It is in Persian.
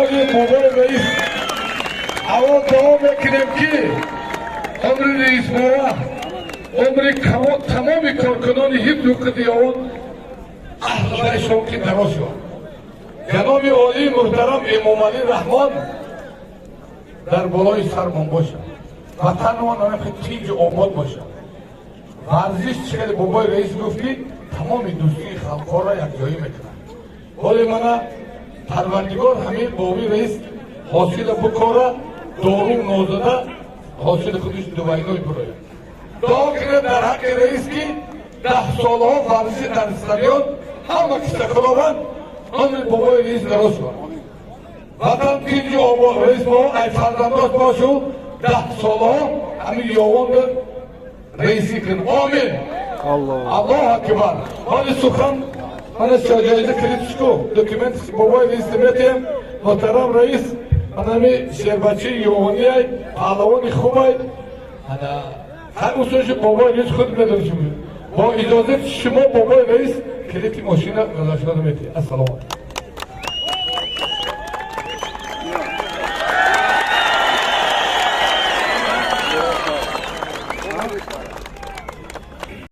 آقای بابای رئیس اول دعا میکنیم که عمر رئیس بابا عمر تمام کارکنان حفظ وقت یاون احوالشون که دراز شد. جناب عالی محترم امامعلی رحمان در بالای سرمان باشد، وطن ما نمیخواد تیج آباد باشد. ورزش چقدر بابای رئیس گفتی تمام دوستی خلقها را یک جایی میکنه. ولی من پروردگار همین بابای رئیس حاصل بکاره دارو نوزده حاصل خودش دوبینای براید. دعا کنه در حق رئیس که 10 سالها ورزش در استادیون همه کسی خداوند عمر بابای رئیس دراز شد. وطن تیج آباد رئیس ما ای فرزنداش باشو 10 سالها همین یاوان رئیسی کن. آمین. الله اکبر. حال سخن من از جایزه کریتشکو دکومنت بابای رئیس دمیتیم محترم رئیس من همی شیربچه یوانی های پهلوان خوب های هر اصولش بابای رئیس خود میدونشیم با اجازه شما بابای رئیس کلیت ماشین گذاشتن میتیم. السلام.